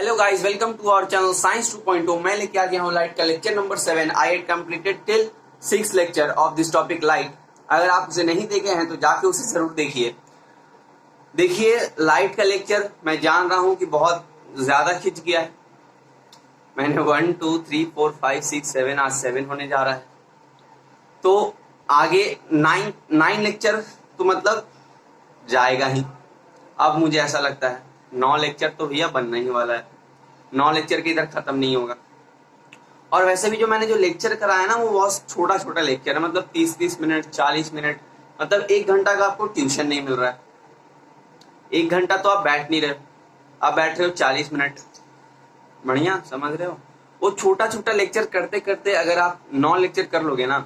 Hello guys, welcome to our channel science 2.0। मैं लेके आ गया हूँ लाइट का lecture number 7। I had completed till 6 lecture of this topic light. अगर आप उसे नहीं देखे हैं तो जाके उसे जरूर देखिए लाइट का लेक्चर मैं जान रहा हूँ कि बहुत ज्यादा खिंच गया है। मैंने 1 2 3 4 5 6 7 आज 7 होने जा रहा है, तो आगे 9 लेक्चर तो मतलब जाएगा ही। अब मुझे ऐसा लगता है 9 लेक्चर तो भैया बनने ही वाला है। 9 लेक्चर के इधर खत्म नहीं होगा। और वैसे भी जो मैंने जो लेक्चर कराया ना वो बहुत छोटा छोटा लेक्चर है, मतलब 30 मिनट 40 मिनट, मतलब 1 घंटा का आपको ट्यूशन नहीं मिल रहा है। 1 घंटा तो आप बैठ नहीं रहे हो, आप बैठ रहे हो 40 मिनट। बढ़िया समझ रहे हो। वो छोटा छोटा लेक्चर करते करते अगर आप 9 लेक्चर कर लोगे ना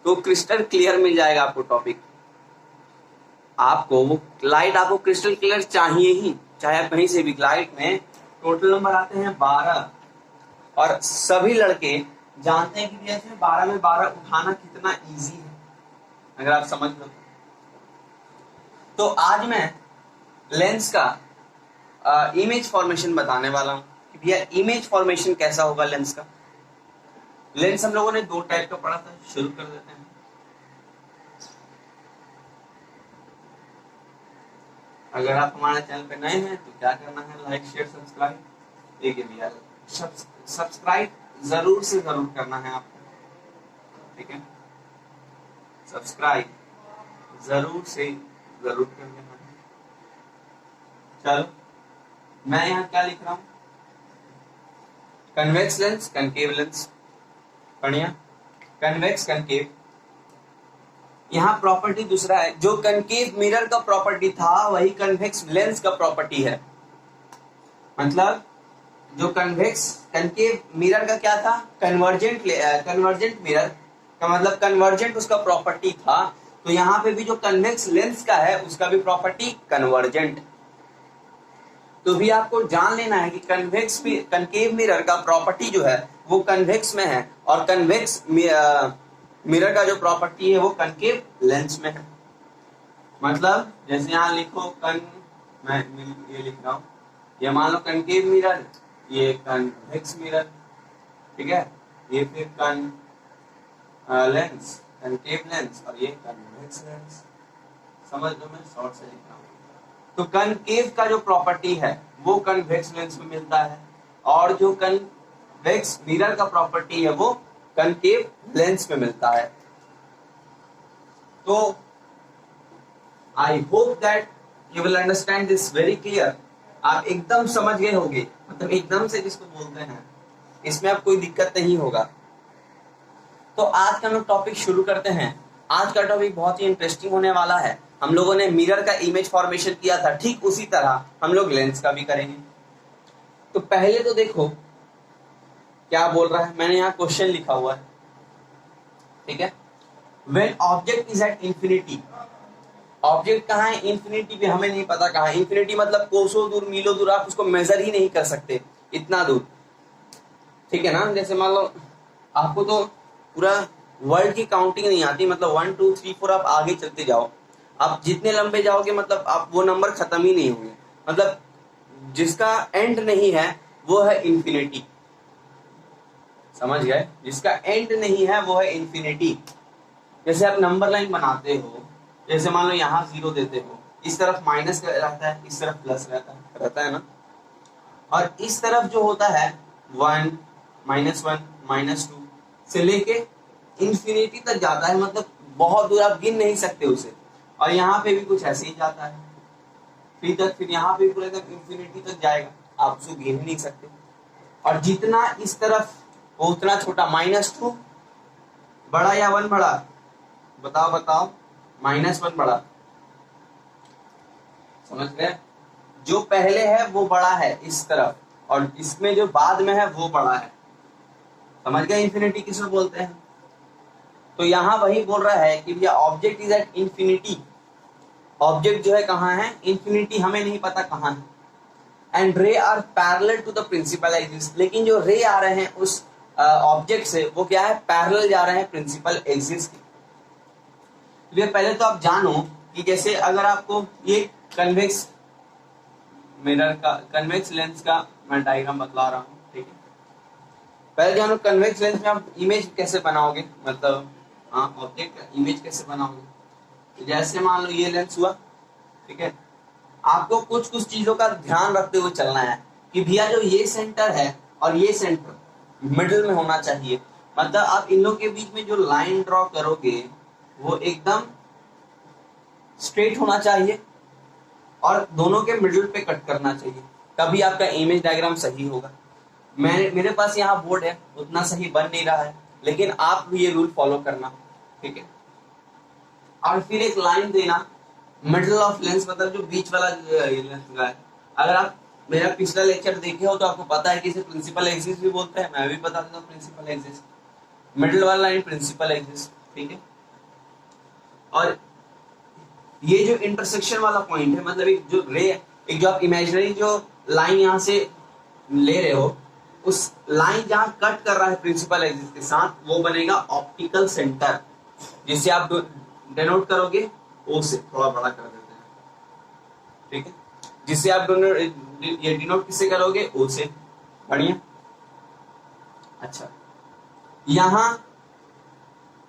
तो क्रिस्टल क्लियर मिल जाएगा आपको टॉपिक। आपको वो लाइट आपको क्रिस्टल क्लियर चाहिए ही, चाहे आप कहीं से भी। लाइट में टोटल नंबर आते हैं 12 और सभी लड़के जानते हैं कि भैया इसमें 12 में 12 उठाना कितना इजी है, अगर आप समझ लो। तो आज मैं लेंस का इमेज फॉर्मेशन बताने वाला हूं कि भैया इमेज फॉर्मेशन कैसा होगा लेंस का। लेंस हम लोगों ने 2 टाइप का पढ़ा था, शुरू कर देते हैं। अगर आप हमारे चैनल पे नए हैं तो क्या करना है, लाइक शेयर सब्सक्राइब। देखिए भैया सब्सक्राइब जरूर से जरूर करना है आपको, ठीक है। सब्सक्राइब जरूर से जरूर कर लेना है। चलो मैं यहाँ क्या लिख रहा हूँ, कन्वेक्स लेंस कनकेव लेंस। बढ़िया, कन्वेक्स कनकेव। यहाँ प्रॉपर्टी दूसरा है, जो कनकेव मिरर का प्रॉपर्टी था वही कन्वेक्स लेंस का प्रॉपर्टी है। मतलब जो कनकेव मिरर का क्या था, कन्वर्जेंट मिरर का मतलब कन्वर्जेंट उसका प्रॉपर्टी था। तो यहाँ पे भी जो कन्वेक्स लेंस का है उसका भी प्रॉपर्टी कन्वर्जेंट। तो भी आपको जान लेना है कि कनकेव मिरर का प्रॉपर्टी जो है वो कन्वेक्स में है और कन्वेक्स मिरर का जो प्रॉपर्टी है वो कनकेव लेंस में है। मतलब जैसे यहाँ लिखो मैं ये लिख रहा हूँ, ये मान लो कनकेव मिरर, ये कन्वेक्स मिरर, ठीक है। ये फिर लेंस कनकेव लेंस और ये कन्वेक्स लेंस। समझ लो, मैं शॉर्ट से लिख रहा हूँ। तो कनकेव का जो प्रॉपर्टी है वो कन्वेक्स लेंस में मिलता है और जो कन्वेक्स मिरर का प्रॉपर्टी है वो कनकेव लेंस में मिलता है। तो I hope that you will understand this very clear. आप एकदम समझ गए होंगे, मतलब एकदम से जिसको बोलते हैं, इसमें अब कोई दिक्कत नहीं होगा। तो आज का हम लोग टॉपिक शुरू करते हैं। आज का टॉपिक बहुत ही इंटरेस्टिंग होने वाला है। हम लोगों ने मिरर का इमेज फॉर्मेशन किया था, ठीक उसी तरह हम लोग लेंस का भी करेंगे। तो पहले तो देखो क्या बोल रहा है, मैंने यहाँ क्वेश्चन लिखा हुआ है, ठीक है। When object is at infinity, object कहाँ है, इंफिनिटी पे, हमें नहीं पता कहाँ है। इंफिनिटी मतलब कोसों दूर मीलों दूर, आप उसको मेजर ही नहीं कर सकते इतना दूर, ठीक है ना। जैसे मान लो आपको तो पूरा वर्ल्ड की काउंटिंग नहीं आती, मतलब 1 2 3 4 आप आगे चलते जाओ, आप जितने लंबे जाओगे मतलब आप वो नंबर खत्म ही नहीं होंगे। मतलब जिसका एंड नहीं है वो है इंफिनिटी, समझ गए। जिसका एंड नहीं है वो है इंफिनिटी। जैसे आप नंबर लाइन बनाते हो, जैसे मान लो यहाँ 0 देते हो, इस तरफ माइनस रहता है, इस तरफ प्लस रहता है ना। और इस तरफ जो होता है 1 -1 -2 से लेके इंफिनिटी तक जाता है, मतलब बहुत दूर, आप गिन नहीं सकते उसे। और यहाँ पे भी कुछ ऐसे ही जाता है फिर यहाँ पे पूरे तक इंफिनिटी तक जाएगा, आप उसे गिन नहीं सकते। और जितना इस तरफ वो उतना छोटा, -2 बड़ा या 1 बड़ा, बताओ। -1 बड़ा, समझ गए। जो पहले है वो बड़ा है इस तरफ, और इसमें जो बाद में है वो बड़ा है, समझ गए। इंफिनिटी किसको बोलते हैं। तो यहाँ वही बोल रहा है कि भैया object is at infinity. Object जो है कहाँ है, इंफिनिटी, हमें नहीं पता कहाँ है। And ray are parallel to the principal axis, लेकिन जो रे आ रहे हैं उस ऑब्जेक्ट से वो क्या है, पैरेलल जा रहे हैं प्रिंसिपल एक्सिस की। पहले तो आप जानो कि जैसे अगर आपको ये कन्वेक्स लेंस का मैं डायग्राम बतला रहा हूँ, ठीक है। पहले जानो कन्वेक्स लेंस में आप इमेज कैसे बनाओगे, मतलब ऑब्जेक्ट का इमेज कैसे बनाओगे। जैसे मान लो ये लेंस हुआ, ठीक है। आपको कुछ कुछ चीजों का ध्यान रखते हुए चलना है कि भैया जो ये सेंटर है और ये सेंटर मिडिल में होना चाहिए। मतलब आप इन लोगों के बीच में जो लाइन ड्रॉ करोगे वो एकदम स्ट्रेट होना चाहिए और दोनों के मिडिल पे कट करना चाहिए, तभी आपका इमेज डायग्राम सही होगा। मेरे पास यहाँ बोर्ड है, उतना सही बन नहीं रहा है, लेकिन आप भी ये रूल फॉलो करना, ठीक है। और फिर एक लाइन देना मिडल ऑफ लेंस, मतलब जो बीच वाला लेंस का है। अगर आप मेरा पिछला लेक्चर देखे हो तो आपको पता है कि इसे प्रिंसिपल एक्सिस भी बोलते हैं, मैं भी बता देता हूँ प्रिंसिपल एक्सिस। मिडल वाला लाइन प्रिंसिपल एक्सिस, ठीक है। और ये जो इंटरसेक्शन वाला पॉइंट है, मतलब एक जो आप इमेजिनरी जो लाइन यहाँ से ले रहे हो, उस लाइन जहां कट कर रहा है प्रिंसिपल एक्सिस के साथ, वो बनेगा ऑप्टिकल सेंटर, जिसे आप डिनोट करोगे ओ से। थोड़ा बड़ा कर देते हैं, ठीक है। जिसे आप ये डिनोट किससे करोगे, ओ से। बढ़िया। अच्छा, यहां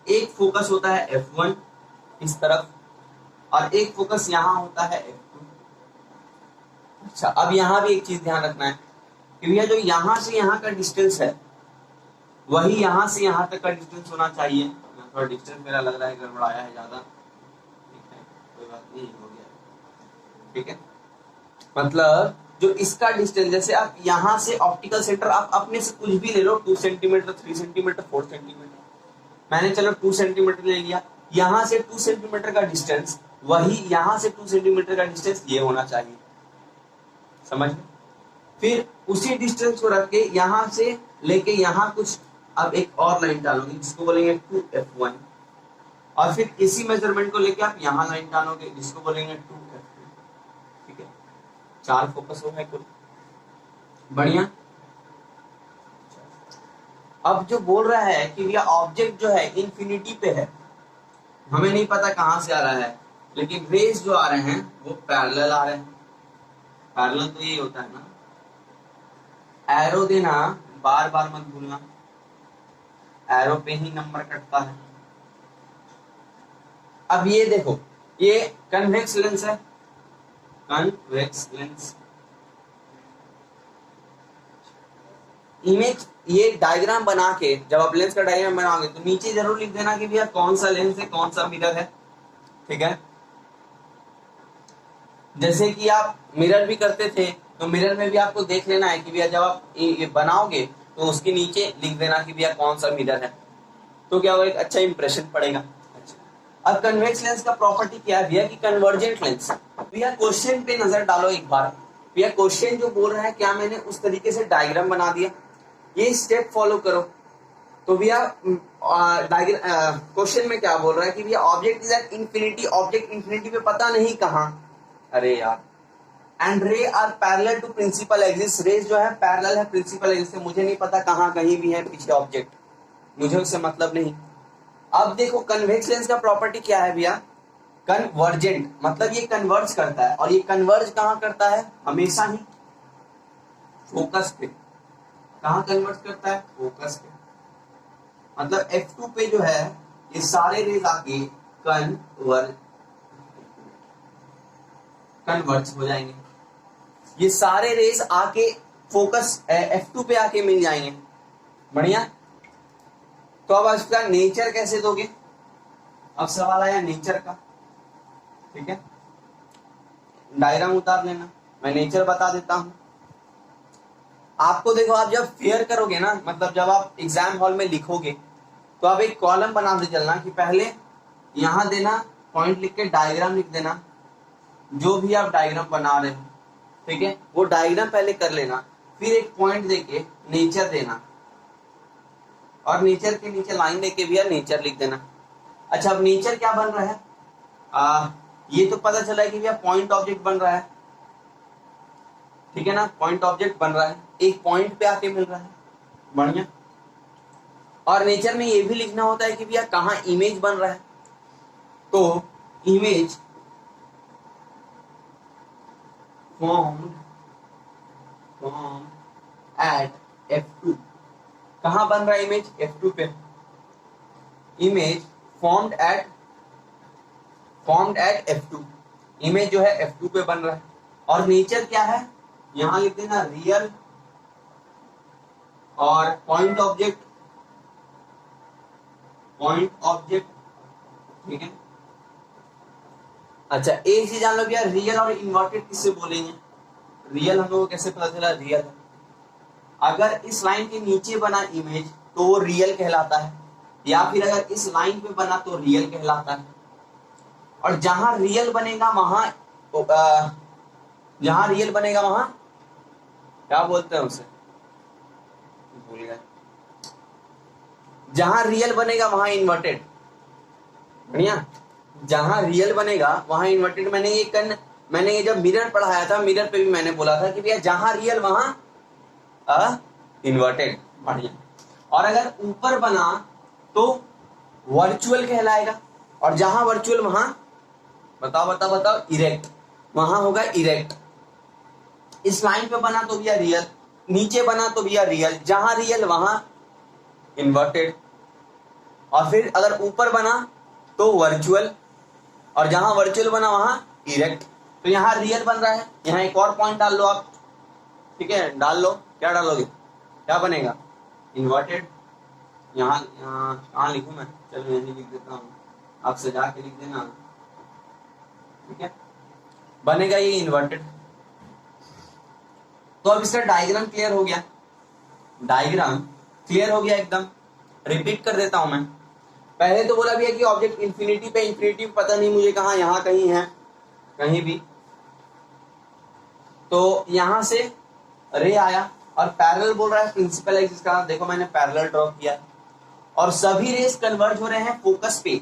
एक फोकस होता है F1 इस तरफ और एक फोकस यहां होता है F2। अच्छा, अब यहां भी एक चीज ध्यान रखना है कि भैया जो यहां से यहां का डिस्टेंस है वही यहां से यहां तक का डिस्टेंस होना चाहिए। थोड़ा डिस्टेंस मेरा लग रहा है गड़बड़ाया है ज्यादा, ठीक है, कोई बात नहीं, हो गया, ठीक है। मतलब जो इसका डिस्टेंस, जैसे आप यहां से ऑप्टिकल सेंटर आप अपने से कुछ भी ले लो, 2 सेंटीमीटर, 3 सेंटीमीटर, 4 सेंटीमीटर, मैंने चलो 2 सेंटीमीटर ले लिया। यहां से 2 सेंटीमीटर का डिस्टेंस वही यहां से 2 सेंटीमीटर का डिस्टेंस ये होना चाहिए, समझ में। फिर उसी डिस्टेंस को रख के यहां से लेके यहां कुछ अब एक और लाइन डालोगे जिसको बोलेंगे 2F1, और फिर इसी मेजरमेंट को लेके आप यहां लाइन डालोगे जिसको बोलेंगे 2F2, ठीक है। 4 फोकस हो गए कुल। बढ़िया। अब जो बोल रहा है कि भैया ऑब्जेक्ट जो है इन्फिनिटी पे है, हमें नहीं पता कहां से आ रहा है, लेकिन रेज जो आ रहे हैं वो पैरेलल आ रहे हैं। पैरेलल तो यही होता है ना, एरो देना बार बार मत भूलना, एरो पे ही नंबर कटता है। अब ये देखो, ये कन्वेक्स लेंस है, कन्वेक्स लेंस। इमेज ये डायग्राम बना के जब आप लेंस का डायग्राम बनाओगे तो नीचे जरूर लिख देना कि भैया कौन सा लेंस है, कौन सा मिरर है, ठीक है। जैसे कि आप मिरर भी करते थे तो मिरर में भी आपको देख लेना है कि भैया जब आप ये बनाओगे तो उसके नीचे लिख देना कि भैया कौन सा मिरर है, तो क्या होगा, एक अच्छा इंप्रेशन पड़ेगा। अच्छा, अब कन्वेक्स लेंस का प्रॉपर्टी क्या है भैया कि कन्वर्जेंट लेंस। भैया क्वेश्चन पे नजर डालो एक बार, भैया क्वेश्चन जो बोल रहा है क्या मैंने उस तरीके से डायग्राम बना दिया, ये स्टेप फॉलो करो। तो भैया क्वेश्चन में क्या बोल रहा है कि भैया object is at infinity, object infinity पे पता नहीं कहां, अरे यार, and ray are parallel to principal axis, rays जो है पैरेलल है प्रिंसिपल एक्सिस से, मुझे नहीं पता कहां कहीं भी है पीछे ऑब्जेक्ट, मुझे उससे मतलब नहीं। अब देखो कन्वेक्स लेंस का प्रॉपर्टी क्या है भैया, कन्वर्जेंट, मतलब ये कन्वर्ज करता है, और ये कन्वर्ज कहां करता है, हमेशा ही फोकस पे। कहां कन्वर्ज करता है, फोकस पे। मतलब F2 पे जो है ये सारे रेज आके कन्वर्ज हो जाएंगे, ये सारे रेज आके फोकस F2 पे आके मिल जाएंगे। बढ़िया। तो अब इसका नेचर कैसे दोगे, अब सवाल आया नेचर का, ठीक है। डायग्राम उतार लेना, मैं नेचर बता देता हूं आपको। देखो आप जब फेयर करोगे ना, मतलब जब आप एग्जाम हॉल में लिखोगे तो आप एक कॉलम बनाते चलना कि पहले यहां देना पॉइंट लिख के डायग्राम लिख देना, जो भी आप डायग्राम बना रहे हो, ठीक है, वो डायग्राम पहले कर लेना, फिर एक पॉइंट देके नेचर देना, और नेचर के नीचे लाइन देके भी यार नेचर लिख देना। अच्छा, अब नेचर क्या बन रहा है, ये तो पता चला है कि भैया पॉइंट ऑब्जेक्ट बन रहा है, ठीक है ना, पॉइंट ऑब्जेक्ट बन रहा है, एक पॉइंट पे आके मिल रहा है। बढ़िया। और नेचर में ये भी लिखना होता है कि भैया कहां इमेज बन रहा है, तो image formed from eight F2। कहां बन रहा है इमेज? F2 पे। Image formed at F2। Image जो है F2 पे बन रहा है। और नेचर क्या है? यहां लिख देना रियल और पॉइंट ऑब्जेक्ट, ठीक है। अच्छा, एक चीज जान लो भैया, रियल और इन्वर्टेड किससे बोलेंगे? रियल हम लोगों को कैसे पता चला रियल? अगर इस लाइन के नीचे बना इमेज तो वो रियल कहलाता है, या फिर अगर इस लाइन पे बना तो रियल कहलाता है। और जहां रियल बनेगा वहां क्या बोलते हैं उसे, भूल गए। जहां रियल बनेगा वहां इन्वर्टेड। बढ़िया। जहां रियल बनेगा वहां इन्वर्टेड। मैंने ये जब मिरर पढ़ाया था, मिरर पे भी मैंने बोला था कि भैया जहां रियल वहां इन्वर्टेड। बढ़िया। और अगर ऊपर बना तो वर्चुअल कहलाएगा, और जहां वर्चुअल वहां बताओ इरेक्ट, वहां होगा इरेक्ट। इस लाइन पे बना तो भैया रियल, नीचे बना तो भैया रियल, जहां रियल वहां इन्वर्टेड। और फिर अगर ऊपर बना तो वर्चुअल, और जहां वर्चुअल बना वहां इरेक्ट। तो यहां रियल बन रहा है। यहां एक और पॉइंट डाल लो आप, ठीक है, डाल लो। क्या डालोगे? क्या बनेगा? इन्वर्टेड। यहाँ कहाँ लिखूं मैं? चलो यहीं लिख देता हूँ, आप सजा के लिख देना, ठीक है। बनेगा ये इन्वर्टेड। तो अब इसका डायग्राम क्लियर हो गया। एकदम। रिपीट कर देता हूं मैं। पहले तो बोला भैया कि ऑब्जेक्ट इंफिनिटी पे पता नहीं मुझे कहां, यहां कहीं है, कहीं भी। तो यहां से रे आया और पैरेलल बोल रहा है प्रिंसिपल एक्सिस का। देखो मैंने पैरेलल ड्रॉ किया, और सभी रेस कन्वर्ज हो रहे हैं फोकस पे।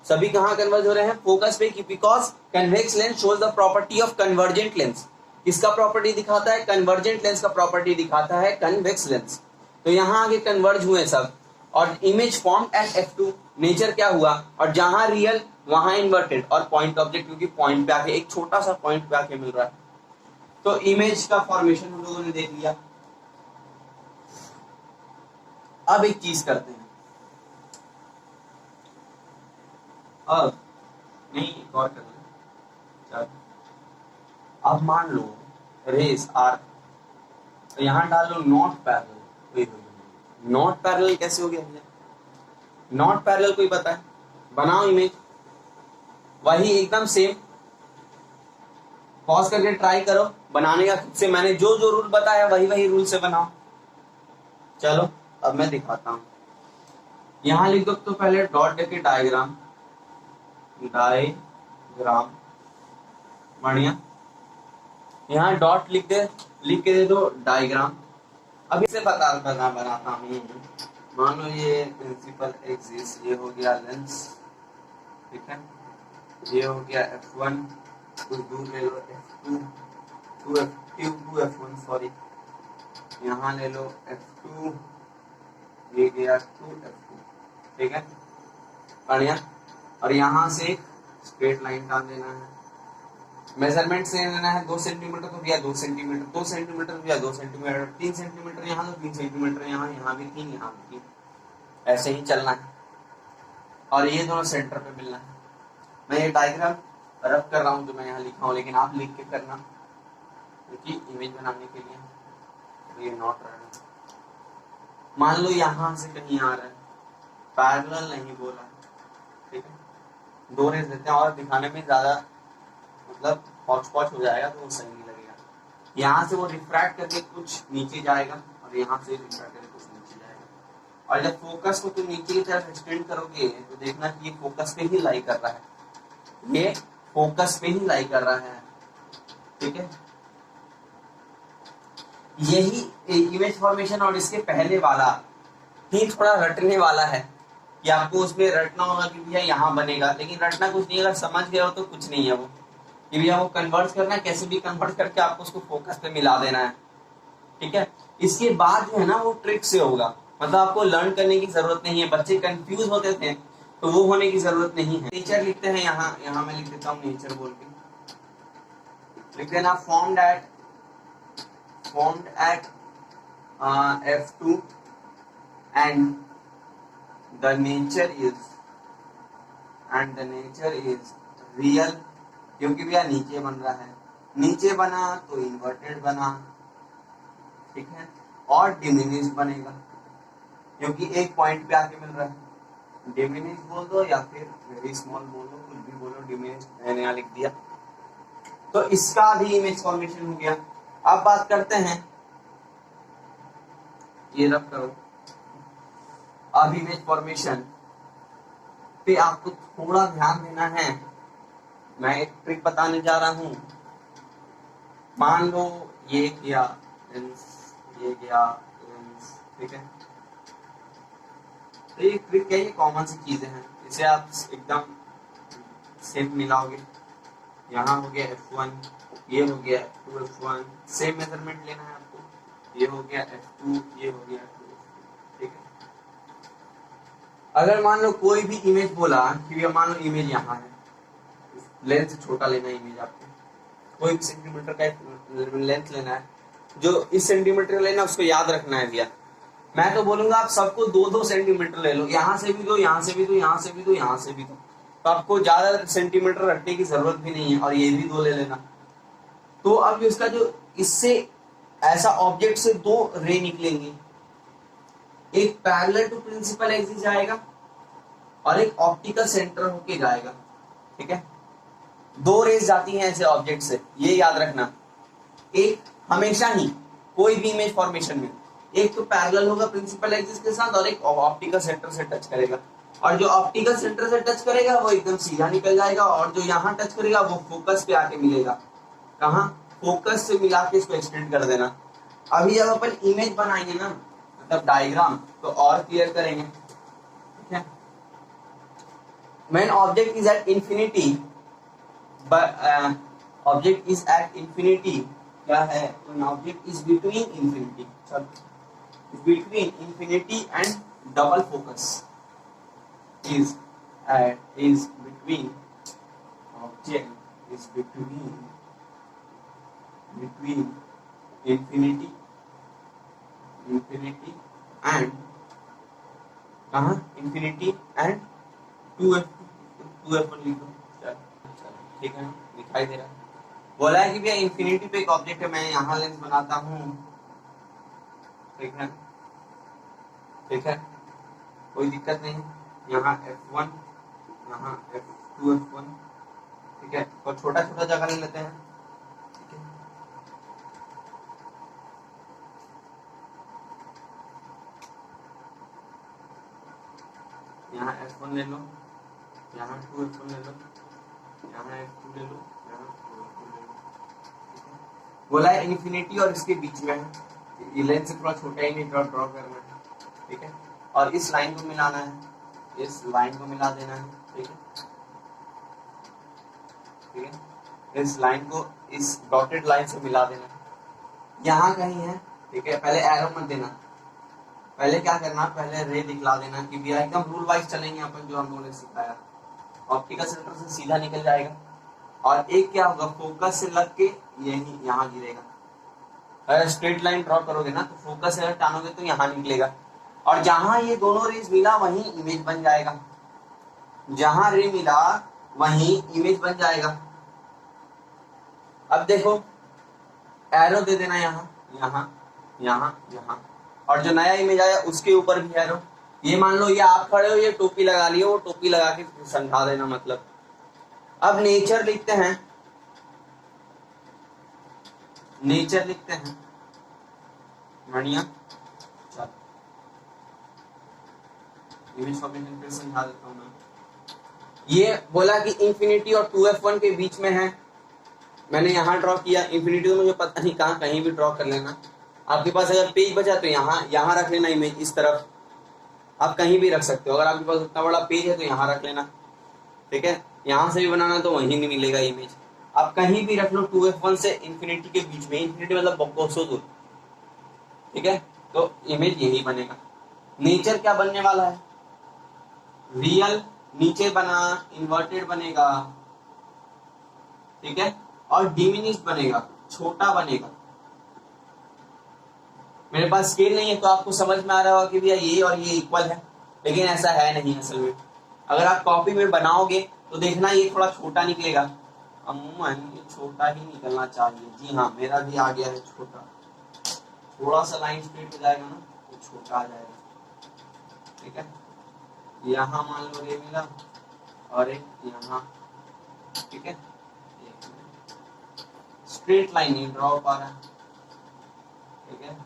सभी कहां कन्वर्ज हो रहे हैं? फोकस पे। Because convex lens shows the property of convergent lens. किसका प्रॉपर्टी दिखाता है? कन्वर्जेंट लेंस का प्रॉपर्टी दिखाता है कन्वेक्स लेंस। तो यहां आगे कन्वर्ज हुए सब, और image form eight F2। Nature क्या हुआ? और जहां रियल वहां इन्वर्टेड, और पॉइंट ऑब्जेक्ट क्योंकि पॉइंट पे आके, एक छोटा सा पॉइंट पे आके मिल रहा है। तो इमेज का फॉर्मेशन हम लोगों ने देख लिया। अब एक चीज करते हैं, अब नहीं एक और कर ले। अब मान लो रेस आर, तो यहां डाल लो नॉट पैरेलल। नॉट पैरेलल कैसे हो गया भैया? नॉट पैरेलल कोई पता है? बनाओ इमेज, वही एकदम सेम। पॉज करके ट्राई करो बनाने का खुद से। मैंने जो जो रूल बताया वही रूल से बनाओ। चलो अब मैं दिखाता हूं। यहां लिख दो तो पहले डॉट देके डायग्राम, बढ़िया। यहाँ डॉट लिख के दे दो डायग्राम। अब इसे बनाता हूँ। मान लो ये प्रिंसिपल एक्सिस, ये हो गया लेंस, ठीक है, ये हो गया F1, कुछ दूर ले लो F2, 2F1 सॉरी, यहाँ ले लो F2, ये गया 2F2, ठीक है, बढ़िया। और यहाँ से स्ट्रेट लाइन डाल देना है। मेजरमेंट से लेना है 2 सेंटीमीटर, तो भैया 2 सेंटीमीटर, 2 सेंटीमीटर भैया 2 सेंटीमीटर, 3 सेंटीमीटर यहाँ तो 3 सेंटीमीटर यहाँ, यहाँ भी 3, यहाँ भी 3, ऐसे ही चलना है। और ये दोनों सेंटर पे मिलना है। मैं ये डायग्राम रफ कर रहा हूँ जो मैं यहाँ लिखा हूँ, लेकिन आप लिख के करना, क्योंकि इमेज बनाने के लिए तो ये नॉट रहना। मान लो यहाँ से कहीं आ रहा है, पैरेलल नहीं बोला, ठीक है, 2 रेस देते हैं, और दिखाने में ज्यादा मतलब हॉच हो जाएगा तो वो सही नहीं लगेगा। यहाँ से वो रिफ्रैक्ट करके कुछ नीचे जाएगा, और यहाँ से रिफ्रैक्ट करके कुछ नीचे जाएगा। और जब फोकस को तुम नीचे की तरफ एक्सटेंड करोगे तो देखना कि ये फोकस पे ही लाई कर रहा है, ये फोकस पे ही लाई कर रहा है, ठीक है। यही इमेज फॉर्मेशन और इसके पहले वाला ही थोड़ा रटने वाला है, कि आपको उसमें रटना होगा कि भैया यहाँ बनेगा, लेकिन रटना कुछ नहीं, अगर समझ गए हो तो कुछ नहीं है वो, कि भैया वो कन्वर्ट करना है, कैसे भी कन्वर्ट करके आपको उसको फोकस पे मिला देना है, ठीक है। इसके बाद जो है ना वो ट्रिक से होगा, मतलब आपको लर्न करने की जरूरत नहीं है। बच्चे कंफ्यूज होते थे तो वो होने की जरूरत नहीं है। नेचर लिखते हैं यहाँ मैं लिख देता हूँ नेचर बोल के, लिख देना formed at F2 and the nature is real, क्योंकि भैया नीचे बन रहा है, नीचे बना तो इन्वर्टेड बना, ठीक है, और डिमिनिश बनेगा क्योंकि एक पॉइंट पे आके मिल रहा है। डिमिनिश बोल दो या फिर वेरी स्मॉल बोलो, कुछ भी बोलो, डिमिनिश मैंने यहाँ लिख दिया। तो इसका भी इमेज फॉर्मेशन हो गया। अब बात करते हैं, ये रब करो, अब इमेज फॉर्मेशन पे आपको थोड़ा ध्यान देना है। मैं एक ट्रिक बताने जा रहा हूं। मान लो ये गया लेंस, ये गया लेंस, ठीक है, तो ये ट्रिक क्या, ये कॉमन सी चीजें हैं, इसे आप एकदम सेम मिलाओगे। यहाँ हो गया F1, ये हो गया F2 F1, सेम मेजरमेंट लेना है आपको, ये हो गया F2, ये हो गया F2, ठीक है। अगर मान लो कोई भी इमेज बोला कि मान लो इमेज यहाँ है, लेंथ छोटा लेना है इमेज आपको, कोई भी सेंटीमीटर का लेंथ लेना है, जो इस सेंटीमीटर लेना उसको याद रखना है भैया। मैं तो बोलूंगा आप सबको 2-2 सेंटीमीटर ले लो, यहाँ से भी दो, यहाँ से भी दो, यहाँ से भी दो, यहाँ से भी दो, तो आपको ज्यादा सेंटीमीटर रखने की जरूरत भी नहीं है, और ये भी 2 ले लेना। तो अब इसका जो इससे ऐसा ऑब्जेक्ट से 2 रे निकलेंगे, एक पैरेलल टू प्रिंसिपल एक्सिस जाएगा और एक ऑप्टिकल सेंटर होके जाएगा, ठीक है। 2 रेज जाती हैं ऐसे ऑब्जेक्ट से, ये याद रखना। एक हमेशा ही कोई भी इमेज फॉर्मेशन में एक तो पैरेलल होगा प्रिंसिपल एक्सिस के साथ और एक ऑप्टिकल सेंटर से टच करेगा, और जो ऑप्टिकल सेंटर से टच करेगा वो एकदम सीधा निकल जाएगा, और जो यहाँ टच करेगा वो फोकस पे आके मिलेगा। कहाँ? फोकस से मिला के इसको एक्सटेंड कर देना। अभी जब अपन इमेज बनाएंगे ना, मतलब डायग्राम, तो और क्लियर करेंगे, ठीक है। When object is at infinity, but object is at infinity, क्या है? When object is between infinity, between infinity and double focus, is between object is between infinity and कहाँ? infinity and 2f1 लिखो, ठीक है, दिखाई दे रहा है। बोला है कि भैया इंफिनिटी पे एक ऑब्जेक्ट है, मैं यहाँ लेंस बनाता हूँ, ठीक है, ठीक है, कोई दिक्कत नहीं। यहाँ f1, यहाँ f2 f1, ठीक है, और छोटा छोटा जगह ले लेते हैं, ठीक है। यहाँ f1 ले लो, यहाँ 2 f1 ले लो, यहाँ f2 ले लो, यहाँ 2 f2 ले लो, ठीक है। बोला है इन्फिनिटी और इसके बीच में है, ये लेंस से थोड़ा छोटा ही ड्रॉ करना है, ठीक है, और इस लाइन को मिलाना है, इस लाइन को मिला देना है, ठीक है, ठीक है, इस लाइन को इस डॉटेड लाइन से मिला देना है, यहाँ कहीं है, ठीक है। पहले एरो मत देना, पहले क्या करना, पहले रे दिखला देना कि भैया एकदम रूल वाइज चलेंगे अपन, जो हम लोगों ने सिखाया। ऑप्टिकल सेंटर से सीधा निकल जाएगा, और एक क्या होगा, फोकस से लग के यही यहाँ गिरेगा। अगर स्ट्रेट लाइन ड्रॉ करोगे ना, तो फोकस से अगर टानोगे तो यहाँ निकलेगा, और जहां ये दोनों रेज मिला वहीं इमेज बन जाएगा, जहां रे मिला वहीं इमेज बन जाएगा। अब देखो एरो दे देना, यहाँ यहाँ यहाँ यहाँ, और जो नया इमेज आया उसके ऊपर भी एरो। ये मान लो ये आप खड़े हो, ये टोपी लगा लिए, वो टोपी लगा के समझा देना मतलब। अब नेचर लिखते हैं, नेचर लिखते हैं, बढ़िया। चलो इमेज फॉर्मेशन फिर समझा देता हूं मैं। ये बोला कि इंफिनिटी और 2f1 के बीच में है, मैंने यहाँ ड्रॉ किया। इंफिनिटी तो मुझे पता नहीं कहाँ, कहीं भी ड्रॉ कर लेना। आपके पास अगर पेज बचा तो यहाँ रख लेना इमेज, इस तरफ आप कहीं भी रख सकते हो। अगर आपके पास इतना बड़ा पेज है तो यहाँ रख लेना, ठीक है। यहाँ से भी बनाना तो वहीं नहीं मिलेगा इमेज, आप कहीं भी रख लो 2f1 से इंफिनिटी के बीच में। इंफिनिटी मतलब बहुत दूर, ठीक है, तो इमेज यही बनेगा। नेचर क्या बनने वाला है, रियल नीचे बना, इन्वर्टेड बनेगा, ठीक है, और डिमिनिश बनेगा, छोटा बनेगा, मेरे पास स्केल नहीं है तो आपको समझ में आ रहा होगा कि भैया ये और ये इक्वल है, लेकिन ऐसा है नहीं असल में। अगर आप कॉपी में बनाओगे तो देखना ये थोड़ा छोटा निकलेगा, अमूमन ये छोटा ही निकलना चाहिए। जी हाँ, मेरा भी आ गया है छोटा, थोड़ा सा लाइन स्ट्रेट हो जाएगा ना तो छोटा आ जाएगा। ठीक है, यहाँ मान लो ये मिला और एक यहाँ। ठीक है, स्ट्रेट लाइन नहीं ड्रॉ पा रहा। ठीक है,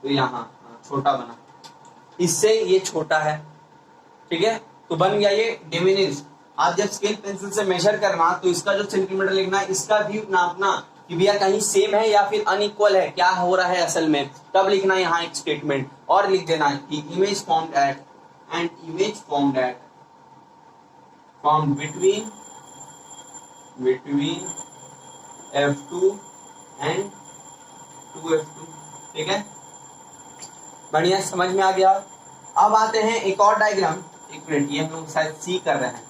तो यहाँ छोटा बना, इससे ये छोटा है। ठीक है, तो बन गया ये डिमिनिश। आप जब स्केल पेंसिल से मेजर करना तो इसका जो सेंटीमीटर लिखना है, इसका भी नापना कि भैया कहीं सेम है या फिर अनइक्वल है, क्या हो रहा है असल में, तब लिखना है यहाँ एक स्टेटमेंट। और लिख देना है कि image formed at and image formed at form between F2 and 2F2। ठीक है, बढ़िया, समझ में आ गया। अब आते हैं एक और डायग्राम। एक मिनट, ये हम लोग शायद सी कर रहे हैं,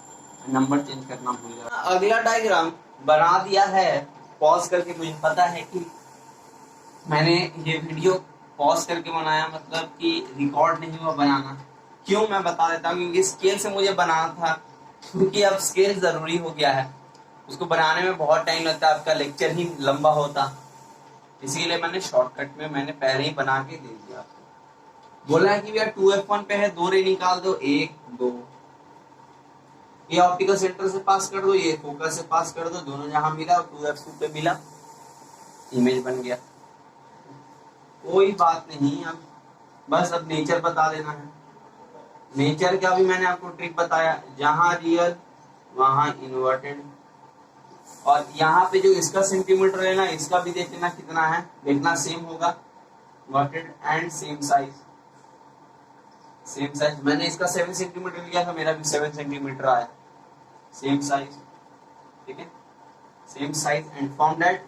नंबर चेंज करना भूल गया। अगला डायग्राम बना दिया है पॉज करके। मुझे पता है कि मैंने ये वीडियो पॉज करके बनाया, मतलब कि रिकॉर्ड नहीं हुआ बनाना। क्यों, मैं बता देता हूँ, क्योंकि स्केल से मुझे बनाना था, क्योंकि अब स्केल जरूरी हो गया है, उसको बनाने में बहुत टाइम लगता है, आपका लेक्चर ही लंबा होता, इसीलिए मैंने शॉर्टकट में मैंने पहले ही बना के दे दिया आपको। बोला है कि भैया 2F1 पे है, 2 रे निकाल दो, 1 2, ये ऑप्टिकल सेंटर से पास कर दो, ये फोकस से पास कर दो, दोनों जहां मिला 2F2 पे मिला, इमेज बन गया। कोई बात नहीं, अब बस अब नेचर बता देना है। नेचर का भी मैंने आपको ट्रिक बताया, जहां रियल वहां इन्वर्टेड। और यहाँ पे जो इसका सेंटीमीटर है ना, इसका भी देख लेना कितना है, देखना सेम होगा, inverted and same size. Same size, मैंने इसका 7 सेंटीमीटर लिया था, मेरा भी 7 सेंटीमीटर आया, सेम साइज। ठीक है, same size and formed at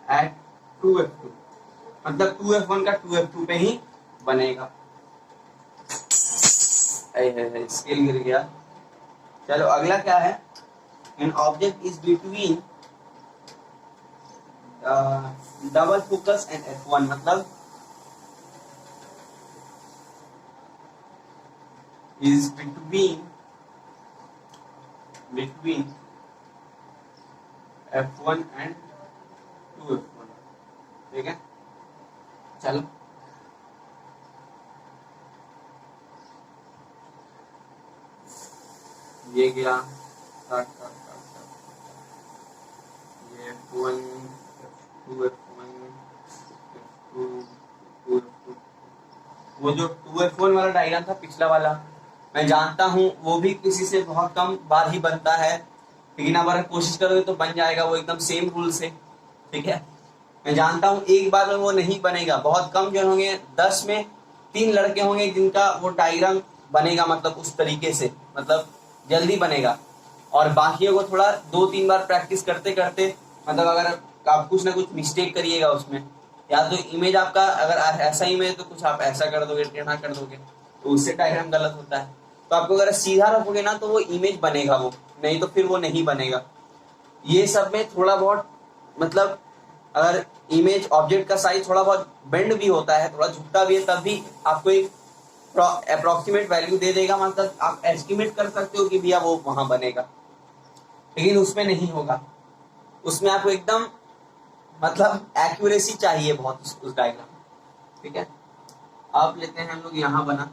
at 2F2, मतलब 2F1 का 2F2 पे ही बनेगा। स्केल गिर गया। चलो अगला क्या है, an object is between double focus and F1, मतलब is between F1 and 2F1। ठीक है, चलो ये गया ये F1 2F1 F2 2F2। वो जो 2F1 वाला डायग्राम था पिछला वाला, मैं जानता हूँ वो भी किसी से बहुत कम बार ही बनता है, लेकिन अगर कोशिश करोगे तो बन जाएगा वो एकदम सेम रूल से। ठीक है, मैं जानता हूँ एक बार में वो नहीं बनेगा, बहुत कम जन होंगे, 10 में 3 लड़के होंगे जिनका वो डायग्राम बनेगा, मतलब उस तरीके से, मतलब जल्दी बनेगा। और बाकियों को थोड़ा 2-3 बार प्रैक्टिस करते करते, मतलब अगर आप कुछ ना कुछ मिस्टेक करिएगा उसमें, या तो इमेज आपका अगर ऐसा इमेज तो कुछ आप ऐसा कर दोगे, टेढ़ा कर दोगे, तो उससे डायग्राम गलत होता है। तो आपको अगर सीधा रखोगे ना तो वो इमेज बनेगा, वो नहीं तो फिर वो नहीं बनेगा। ये सब में थोड़ा बहुत, मतलब अगर इमेज ऑब्जेक्ट का साइज थोड़ा बहुत बेंड भी होता है, थोड़ा झुकता भी है, तब भी आपको एक अप्रोक्सीमेट वैल्यू दे देगा, मतलब आप एस्टिमेट कर सकते हो कि भैया वो वहां बनेगा, लेकिन उसमें नहीं होगा। उसमें आपको एकदम मतलब एक्यूरेसी चाहिए बहुत उस डायग्राम। ठीक है, अब लेते हैं हम लोग, यहाँ बना,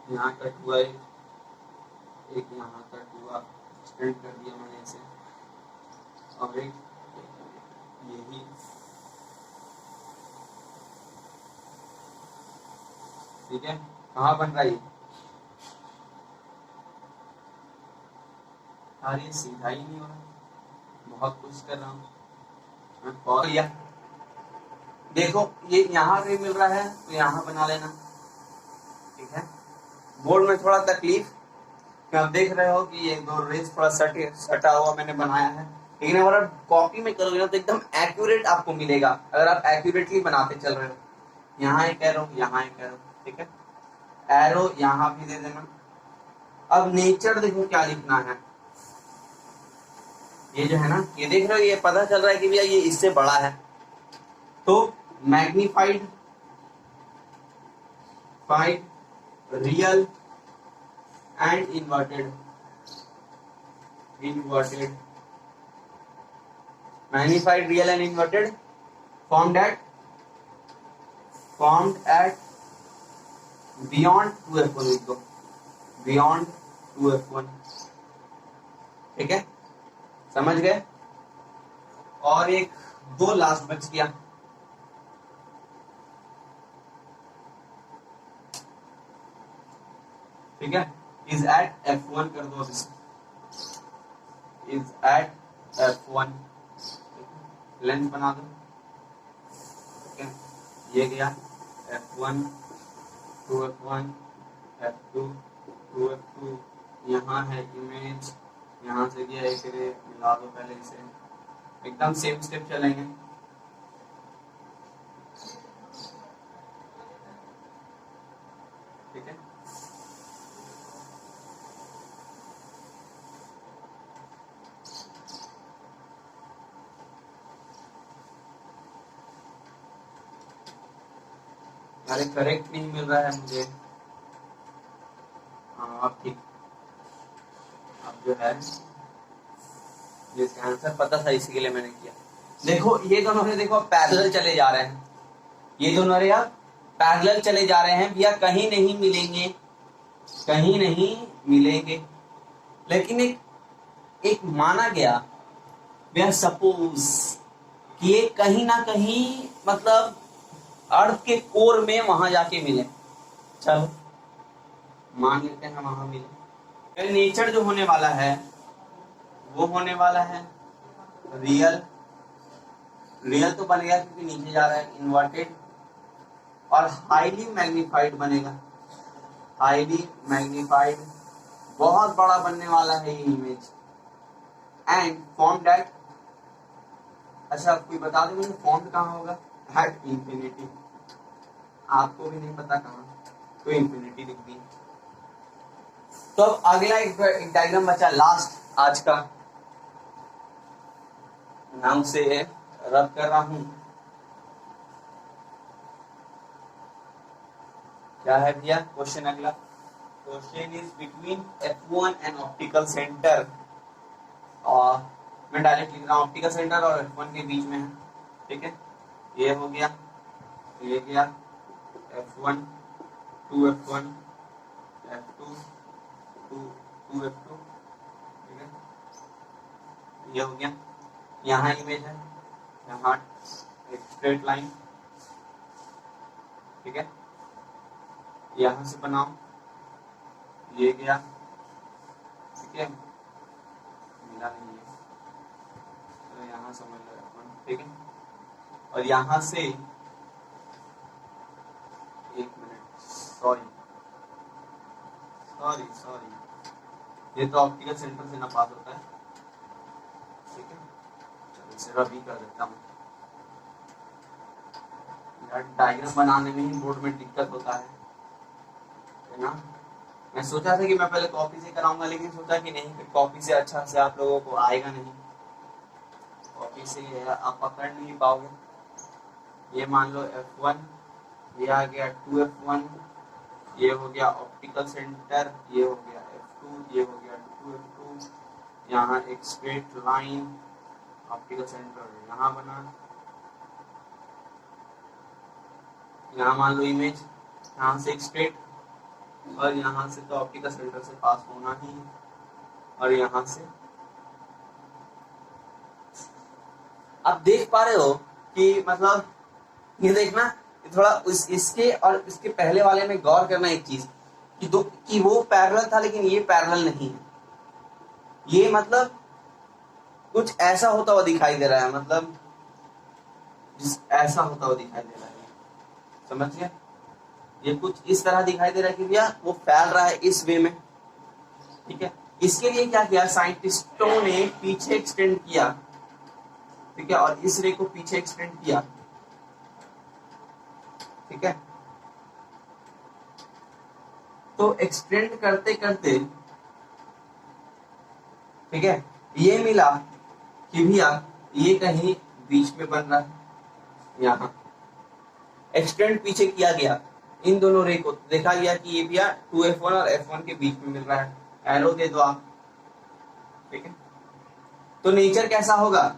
यहाँ कट हुआ, एक यहाँ कट हुआ, एक्सटेंड कर दिया मैंने इसे, और एक यही। ठीक है, कहाँ बन रहा है ये सीधा ही नहीं हो रहा, बहुत कुछ कर रहा हूँ। देखो ये यहाँ पे मिल रहा है तो यहाँ बना लेना। ठीक है, बोर्ड में थोड़ा तकलीफ, आप देख रहे हो कि ये 2 रेस थोड़ा सटा हुआ मैंने बनाया है, लेकिन अगर आप कॉपी में करोगे ना तो एकदम एक्यूरेट आपको मिलेगा, अगर आप एक्यूरेटली बनाते चल रहे हो। यहाँ एक एरो, यहाँ एक एरो। ठीक है, एरो यहाँ भी दे देना। अब नेचर देखो क्या लिखना है, ये जो है ना, ये देख रहे हो, ये पता चल रहा है कि भैया ये इससे बड़ा है, तो magnified real and inverted magnified real and inverted formed at beyond 2f1 लिख दो, beyond 2f1, ठीक है, समझ गए। और एक दो लास्ट बच गया, ठीक है, इज एट f1 कर दो, इज एट f1, लेंथ बना दो, ठीक है, ये गया f1 2f1 f2 2f2, यहाँ है इमेज, यहाँ से गया एक रे, मिला दो पहले इसे, एकदम सेम स्टेप चलेंगे, ठीक है। अरे करेक्ट नहीं मिल रहा है मुझे, हाँ अब ठीक, अब जो है इसका आंसर पता था, इसी के लिए मैंने किया। देखो ये दोनों है, देखो पैरेलल चले जा रहे हैं, ये दोनों रे आप पैरेलल चले जा रहे हैं भैया, कहीं नहीं मिलेंगे, कहीं नहीं मिलेंगे, लेकिन एक माना गया भैया, सपोज कि ये कहीं ना कहीं मतलब अर्थ के कोर में वहां जाके मिले, चलो मान लेते हैं वहां मिले। नेचर जो होने वाला है वो होने वाला है रियल तो बनेगा क्योंकि नीचे जा रहा है, इन्वर्टेड और हाईली मैग्नीफाइड बनेगा, हाईली मैग्नीफाइड, बहुत बड़ा बनने वाला है ये इमेज, एंड फॉर्म्ड एट, अच्छा कोई बता दे मुझे फॉर्म्ड कहाँ होगा, एट इंफिनिटी, आपको भी नहीं पता कहाँ, तो इंफिनिटी लिख दी। तो अब अगला एक डायग्राम बचा लास्ट आज का, नाम से रब कर रहा हूं, क्या है भैया क्वेश्चन, अगला question is between F1 and optical centre, और मैं डायरेक्ट लिख रहा हूं ऑप्टिकल सेंटर और F1 के बीच में है, ठीक है, ये हो गया, ये गया F1 2f1 F2 2f2, ठीक है, ये हो गया, यहाँ इमेज है, यहाँ एक स्ट्रेट लाइन, ठीक है, यहाँ से बनाओ, ये गया, ठीक है, मिला नहीं है तो यहाँ समझ लो अपन, ठीक है, और यहाँ से एक मिनट, सॉरी ये तो ऑप्टिकल सेंटर से ना पास होता है, ठीक है, चलो इसे रबी कर देता हूँ, डायग्राम बनाने में ही बोर्ड में दिक्कत होता है ना। मैं सोचा था कि मैं पहले कॉपी से कराऊंगा, लेकिन सोचा कि नहीं, फिर कॉपी से अच्छा से आप लोगों को आएगा नहीं, कॉपी से आप पकड़ नहीं पाओगे। ये मान लो F1, ये आ गया 2f1, ये हो गया ऑप्टिकल सेंटर, ये हो गया F2, ये हो गया 2f2, यहाँ एक स्ट्रेट लाइन, ऑप्टिकल सेंटर यहाँ बना, यहाँ मान लो इमेज, यहाँ से एक स्ट्रेट, और यहाँ से तो ऑप्टिकल सेंटर से पास होना ही है, और यहाँ से आप देख पा रहे हो कि मतलब ये देखना, थोड़ा इसके और इसके पहले वाले में गौर करना एक चीज कि वो पैरेलल था लेकिन ये पैरेलल नहीं है, ये मतलब कुछ ऐसा होता हुआ दिखाई दे रहा है, मतलब ऐसा होता हुआ दिखाई दे रहा है, समझ गया, ये कुछ इस तरह दिखाई दे रहा है कि भैया वो फैल रहा है इस वे में, ठीक है। इसके लिए क्या किया साइंटिस्टों ने, पीछे एक्सटेंड किया, ठीक है, और इस रे को पीछे एक्सटेंड किया, ठीक है, तो एक्सटेंड करते करते, ठीक है, ये मिला कि भैया ये कहीं बीच में बन रहा है, यहाँ एक्सटेंड पीछे किया गया, इन दोनों रे को देखा गया कि ये भैया 2f1 और f1 के बीच में मिल रहा है, एरो दे दो आप, ठीक है। तो नेचर कैसा होगा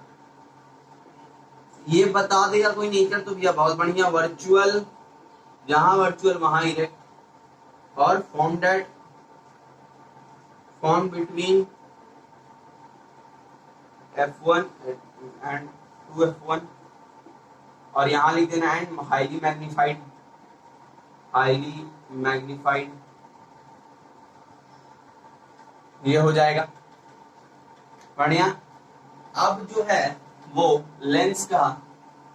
ये बता देगा कोई नेचर, तो भैया बहुत बढ़िया, वर्चुअल, जहां वर्चुअल वहां इरेक्ट, और form between f1 and 2f1, और यहां लिख देना एंड हाईली मैग्नीफाइड, ये हो जाएगा बढ़िया। अब जो है वो लेंस का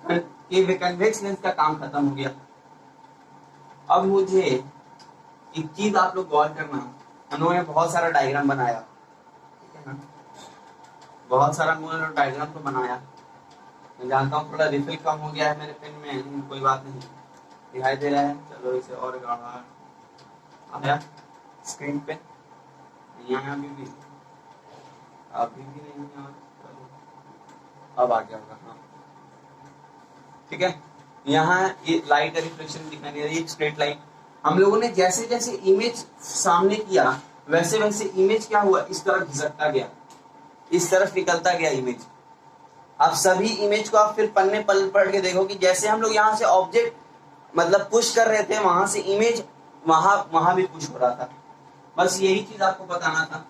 कन्वेक्स लेंस का काम खत्म हो गया। अब मुझे एक चीज आप लोग गौर करना, उन्होंने बहुत सारा डायग्राम बनाया, ठीक है ना, बहुत सारा उन्होंने डायग्राम तो बनाया, मैं जानता हूँ थोड़ा रिफिल कम हो गया है मेरे पेन में, कोई बात नहीं, दिखाई दे रहा है, चलो इसे और गाढ़ा आया स्क्रीन पे, यहाँ अभी भी नहीं है, चलो अब आ गया होगा, हाँ ठीक है। यहाँ ये लाइट का रिफ्लेक्शन दिखाई दे रहा है, एक स्ट्रेट लाइन, हम लोगों ने जैसे जैसे इमेज सामने किया वैसे वैसे इमेज क्या हुआ, इस तरफ घिसकता गया, इस तरफ निकलता गया इमेज। आप सभी इमेज को आप फिर पन्ने पढ़ के देखो कि जैसे हम लोग यहाँ से ऑब्जेक्ट मतलब पुश कर रहे थे, वहां से इमेज वहां भी पुश हो रहा था। बस यही चीज आपको बताना था,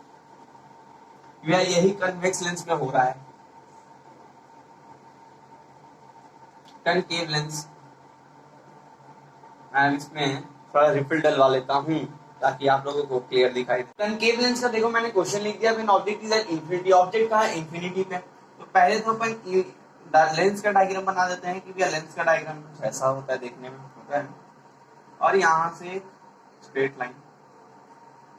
यही कन्वेक्स लेंस में हो रहा है, कनकेव लेंस। मैं इसमें थोड़ा रिफिल डलवा लेता हूँ ताकि आप लोगों को क्लियर दिखाई दे। कनकेव लेंस का देखो मैंने क्वेश्चन लिख दिया, object is at infinity, object कहाँ है, इंफिनिटी पे। तो पहले तो अपन लेंस का डायग्राम बना देते हैं कि भैया लेंस का डायग्राम कुछ ऐसा होता है, देखने में होता है, और यहाँ से स्ट्रेट लाइन,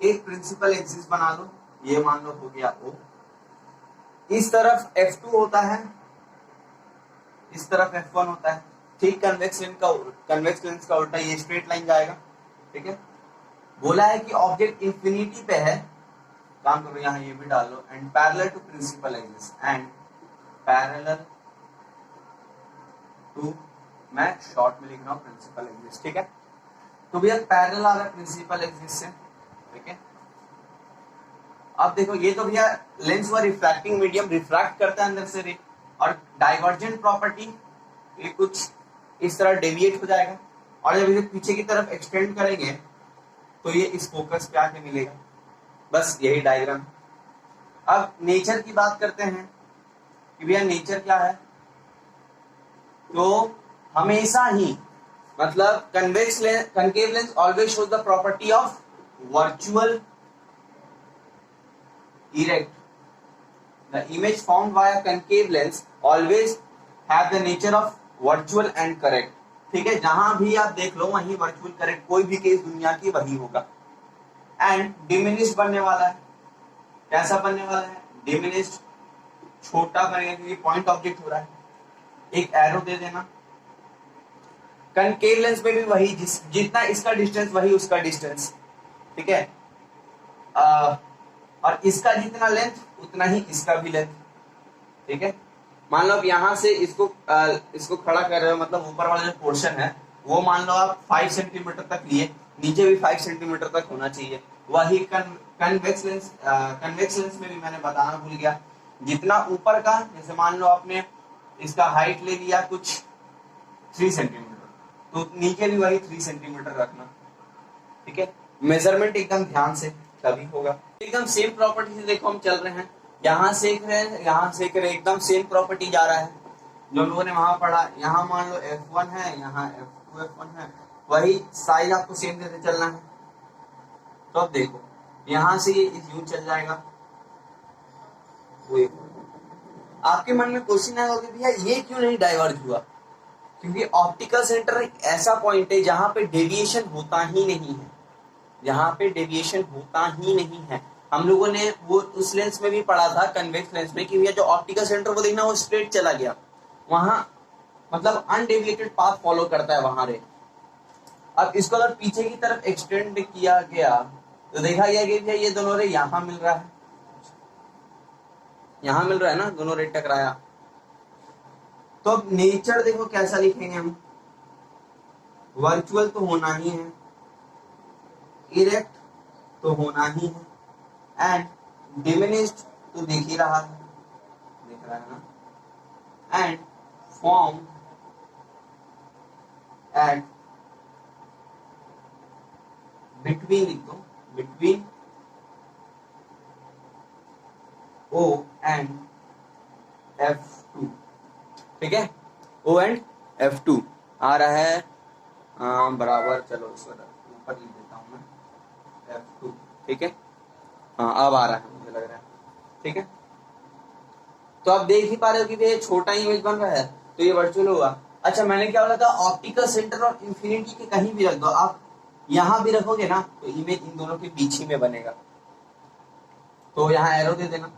एक प्रिंसिपल एक्सिस बना लो, ये मान लो हो गया O, इस तरफ F2 होता है, इस तरफ F1 होता है, ठीक कन्वेक्स लेंस का उल्टा ये स्ट्रेट लाइन जाएगा, ठीक है। बोला है कि ऑब्जेक्ट इंफिनिटी पे है, काम करो यहाँ ये भी डाल लो, and parallel to principal axis, and parallel to, मैं शॉर्ट में लिख रहा हूँ प्रिंसिपल एक्सिस, ठीक है। तो भैया पैरेलल आ रहा है प्रिंसिपल एक्सिस से, ठीक है। अब देखो ये तो भैया लेंस व रिफ्रैक्टिंग मीडियम, रिफ्रैक्ट करता है अंदर से रे, और डाइवर्जेंट प्रॉपर्टी ये कुछ इस तरह डेविएट हो जाएगा, और जब इसे पीछे की तरफ एक्सटेंड करेंगे तो ये इस फोकस पे आके मिलेगा, बस यही डायग्राम। अब नेचर की बात करते हैं कि भैया नेचर क्या है, तो हमेशा ही मतलब concave lens always shows the property of virtual erect. The image formed via concave lens always have the nature of virtual and correct. ठीक है, जहां भी आप देख लो वहीं वर्चुअल करेक्ट, कोई भी केस दुनिया की वही होगा। एंड डिमिनिश्ड बनने वाला है, कैसा बनने वाला है, डिमिनिश्ड, छोटा बनेगा क्योंकि पॉइंट ऑब्जेक्ट हो रहा है, एक एरो दे देना। कनकेव लेंस में भी वही, जितना इसका डिस्टेंस वही उसका डिस्टेंस, ठीक है, और इसका जितना लेंथ उतना ही इसका भी लेंथ, ठीक है। मान लो आप यहाँ से इसको खड़ा कर रहे हो, मतलब ऊपर वाला जो पोर्शन है वो मान लो आप 5 सेंटीमीटर तक लिए, नीचे भी 5 सेंटीमीटर तक होना चाहिए। वही कन्वेक्स लेंस में भी मैंने बताना भूल गया, जितना ऊपर का, जैसे मान लो आपने इसका हाइट ले लिया कुछ 3 सेंटीमीटर, तो नीचे भी वही 3 सेंटीमीटर रखना, ठीक है। मेजरमेंट एकदम ध्यान से तभी होगा। एकदम सेम प्रॉपर्टी से देखो हम चल रहे हैं, यहाँ सेक रहे हैं, यहाँ सेक रहे हैं, एकदम सेम प्रॉपर्टी जा रहा है जो लोगों ने वहां पढ़ा। यहाँ मान लो F1 है, यहाँ F2 F1 है, वही साइज आपको सेम देते चलना है। तो अब देखो यहाँ से ये यूं चल जाएगा, आपके मन में क्वेश्चन आएगा कि भैया ये क्यों नहीं डाइवर्ज हुआ, क्योंकि ऑप्टिकल सेंटर एक ऐसा पॉइंट है जहां पे डेविएशन होता ही नहीं है, जहां पे डेविएशन होता ही नहीं है। हम लोगों ने वो उस लेंस में भी पढ़ा था, कन्वेक्स लेंस में, कि भैया जो ऑप्टिकल सेंटर को देखना वो स्ट्रेट चला गया, वहां मतलब अनडेविएटेड पाथ फॉलो करता है वहां रे। अब इसको अगर पीछे की तरफ एक्सटेंड किया गया तो देखा गया कि ये दोनों रे यहाँ मिल रहा है, यहां मिल रहा है ना, दोनों रेट टकराया। तो अब नेचर देखो कैसा लिखेंगे हम, वर्चुअल तो होना ही है, इरेक्ट तो होना ही है, एंड डिमिनिश्ड तो दिख ही रहा है, दिख रहा है ना, एंड फॉर्म एट बिटवीन, लिख दो बिटवीन O एंड F2, ठीक है, O एंड F2 आ रहा है बराबर, चलो इसको ऊपर लिख देता हूं मैं, F2, ठीक है, हाँ अब आ रहा है मुझे लग रहा है, ठीक है। तो आप देख ही पा रहे हो कि ये छोटा इमेज बन रहा है, तो ये वर्चुअल होगा। अच्छा मैंने क्या बोला था, ऑप्टिकल सेंटर और इंफिनिटी के कहीं भी रख दो, आप यहां भी रखोगे ना तो इमेज इन दोनों के बीच ही में बनेगा, तो यहाँ एरो दे देना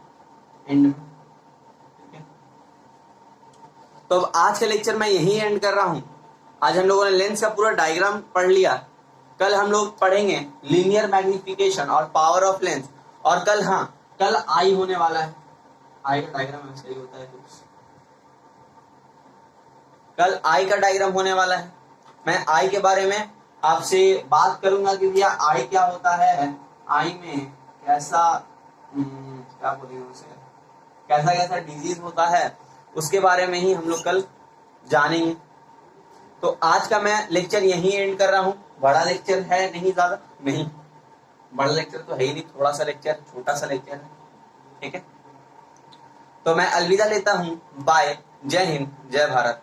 एंड में, ठीक है। तो अब आज का लेक्चर मैं यही एंड कर रहा हूं। आज हम लोगों ने लेंस का पूरा डायग्राम पढ़ लिया, कल हम लोग पढ़ेंगे लीनियर मैग्निफिकेशन और पावर ऑफ लेंस, और कल, हाँ कल आई होने वाला है, आई का डायग्राम ऐसा ही होता है कुछ, कल आई का डायग्राम होने वाला है। मैं आई के बारे में आपसे बात करूंगा कि भैया आई क्या होता है, आई में कैसा क्या बोलेंगे उसे, कैसा कैसा डिजीज होता है, उसके बारे में ही हम लोग कल जानेंगे। तो आज का मैं लेक्चर यहीं एंड कर रहा हूं। बड़ा लेक्चर है नहीं, ज्यादा नहीं, बड़ा लेक्चर तो है ही नहीं, थोड़ा सा लेक्चर, छोटा सा लेक्चर है, ठीक है। तो मैं अलविदा लेता हूं, बाय, जय हिंद, जय भारत।